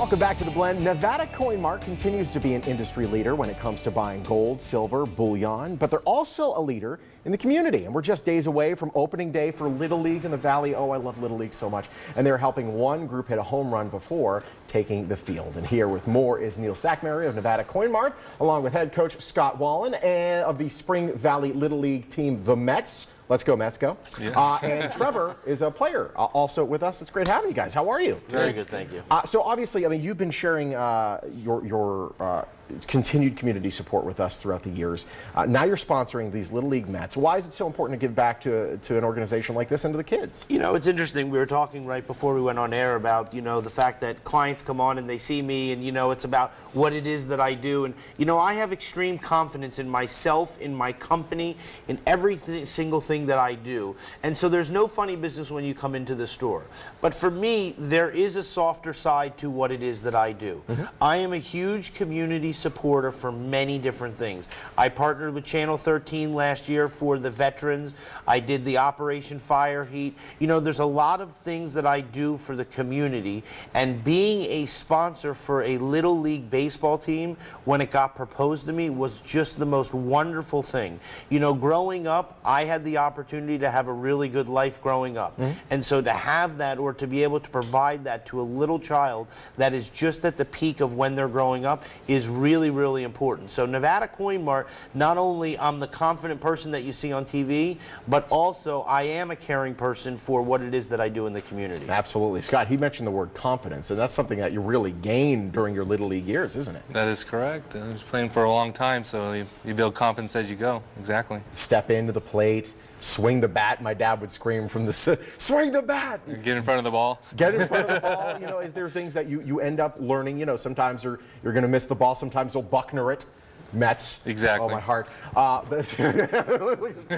Welcome back to The Blend. Nevada Coin Mart continues to be an industry leader when it comes to buying gold, silver, bullion, but they're also a leader in the community. And we're just days away from opening day for Little League in the Valley. Oh, I love Little League so much. And they're helping one group hit a home run before taking the field. And here with more is Neil Sackmary of Nevada Coin Mart, along with head coach Scott Wallen and of the Spring Valley Little League team, the Mets. Let's go, Mets, go. Yeah. And Trevor is a player also with us. It's great having you guys. How are you? Very good, thank you. So obviously, I mean, you've been sharing your continued community support with us throughout the years. Now you're sponsoring these Little League Mets. Why is it so important to give back to an organization like this and to the kids? You know, it's interesting. We were talking right before we went on air about, you know, the fact that clients come on and they see me and, you know, it's about what it is that I do. And, you know, I have extreme confidence in myself, in my company, in every single thing that I do. And so there's no funny business when you come into the store. But for me, there is a softer side to what it is that I do. I am a huge community supporter for many different things. I partnered with Channel 13 last year for the veterans. I did the Operation Fire Heat. You know, there's a lot of things that I do for the community, and being a sponsor for a Little League baseball team when it got proposed to me was just the most wonderful thing. You know, growing up, I had the opportunity to have a really good life growing up. And so to have that, or to be able to provide that to a little child that is just at the peak of when they're growing up, is really, really important. So Nevada Coin Mart, not only I'm the confident person that you see on TV, but also I am a caring person for what it is that I do in the community. Absolutely. Scott, he mentioned the word confidence, and that's something that you really gained during your Little League years, isn't it? That is correct. I was playing for a long time, so you build confidence as you go. Exactly. Step into the plate, swing the bat. My dad would scream from the swing the bat. Get in front of the ball. Get in front of the ball. You know, is there things that you end up learning? You know, sometimes you're going to miss the ball. Sometimes you'll Buckner-it. Mets. Exactly. Oh, my heart.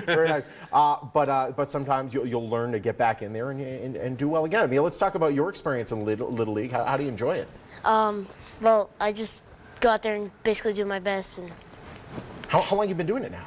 Very nice. But sometimes you'll learn to get back in there and do well again. I mean, let's talk about your experience in Little League. How do you enjoy it? Well, I just go out there and basically do my best. And how long have you been doing it now?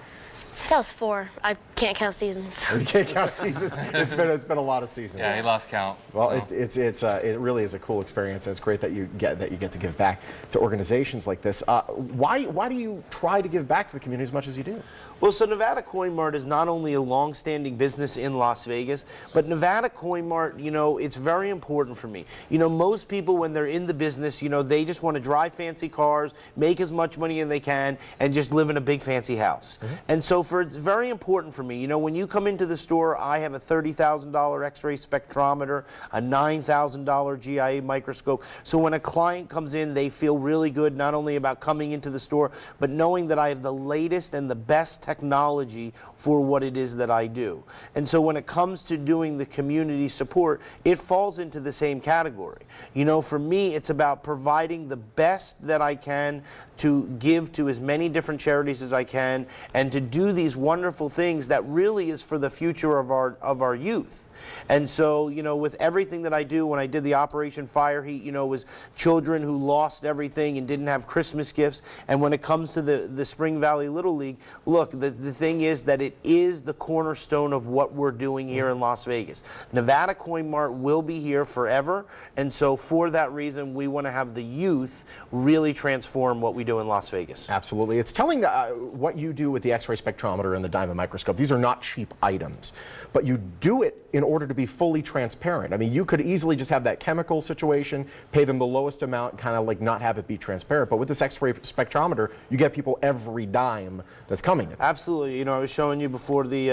since I was 4, I can't count seasons. You can't count seasons. It's been a lot of seasons. Yeah, he lost count. Well, so. it really is a cool experience. And it's great that you get to give back to organizations like this. Why do you try to give back to the community as much as you do? Well, so Nevada Coin Mart is not only a long-standing business in Las Vegas, but Nevada Coin Mart, you know, it's very important for me. You know, most people when they're in the business, you know, they just want to drive fancy cars, make as much money as they can, and just live in a big fancy house. Mm-hmm. And so it's very important for me. You know, when you come into the store, I have a $30,000 X-ray spectrometer, a $9,000 GIA microscope. So when a client comes in, they feel really good, not only about coming into the store, but knowing that I have the latest and the best technology for what it is that I do. And so when it comes to doing the community support, it falls into the same category. You know, for me, it's about providing the best that I can to give to as many different charities as I can, and to do these wonderful things that really is for the future of our youth. And so, you know, with everything that I do, when I did the Operation Fire Heat, you know, it was children who lost everything and didn't have Christmas gifts. And when it comes to the Spring Valley Little League, look, the thing is that it is the cornerstone of what we're doing here in Las Vegas. Nevada Coin Mart will be here forever. And so for that reason, we want to have the youth really transform what we do in Las Vegas. Absolutely. It's telling what you do with the X-ray spectrometer and the diamond microscope. These are not cheap items, but you do it in order to be fully transparent. I mean, you could easily just have that chemical situation, pay them the lowest amount, kind of like not have it be transparent. But with this X-ray spectrometer, you get people every dime that's coming. Absolutely. You know, I was showing you before we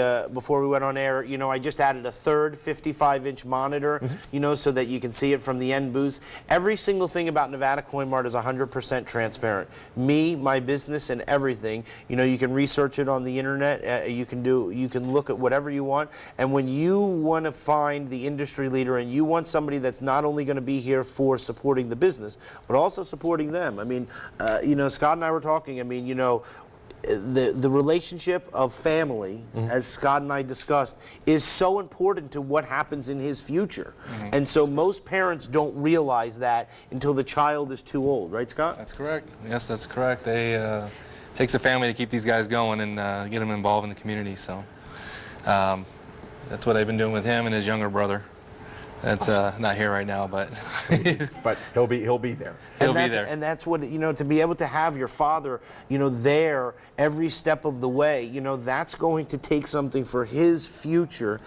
went on air, you know, I just added a third 55-inch monitor, you know, so that you can see it from the end booth. Every single thing about Nevada Coin Mart is 100% transparent. Me, my business, and everything. You know, you can research it on the internet. You can look at whatever you want. And when you want to find the industry leader and you want somebody that's not only going to be here for supporting the business, but also supporting them. I mean, you know, Scott and I were talking, I mean, you know, the relationship of family, as Scott and I discussed, is so important to what happens in his future. And so most parents don't realize that until the child is too old, right, Scott? That's correct. Yes, that's correct. It takes a family to keep these guys going and get them involved in the community. So that's what I've been doing with him and his younger brother. That's not here right now, but But he'll be there. he'll be there. And that's what, to be able to have your father, there every step of the way, that's going to take something for his future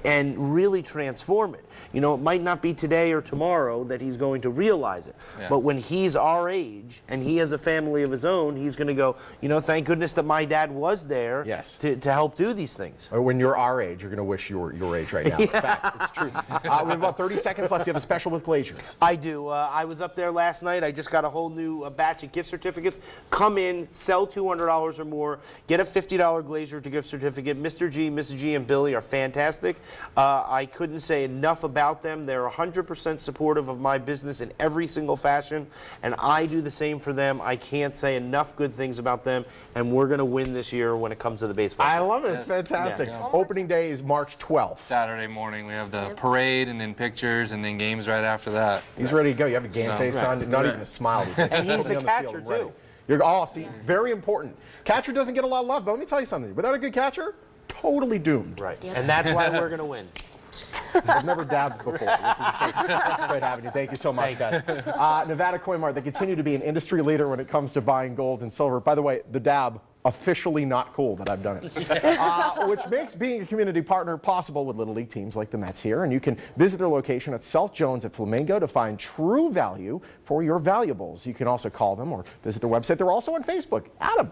and really transform it. It might not be today or tomorrow that he's going to realize it, Yeah. but when he's our age and he has a family of his own, he's going to go, thank goodness that my dad was there Yes. to help do these things. Or when you're our age, you're going to wish you were your age right now. In fact, it's true. We have about 30 seconds left. You have a special with Glazers. I do. I was up there last night. I just got a whole new batch of gift certificates. Come in, sell $200 or more, get a $50 Glazier to gift certificate. Mr. G, Mrs. G, and Billy are fantastic. I couldn't say enough about them. They're 100% supportive of my business in every single fashion, and I do the same for them. I can't say enough good things about them, and we're going to win this year when it comes to the baseball. I love it. It's fantastic. Yeah. Opening day is March 12th. Saturday morning we have the parade and then pictures and then games right after that. He's ready to go. You have a game So- face on, not even a smile. And he's the on catcher, field and ready. too. You're see, very important. Catcher doesn't get a lot of love, but let me tell you something. Without a good catcher, totally doomed. Right. Yep. And that's why we're going to win. I've never dabbed before. It's great having you. Thank you so much, guys. Nevada Coin Mart, they continue to be an industry leader when it comes to buying gold and silver. By the way, the dab, officially not cool that I've done it. Which makes being a community partner possible with Little League teams like the Mets here. And you can visit their location at South Jones at Flamingo to find true value for your valuables. You can also call them or visit their website. They're also on Facebook. Adam.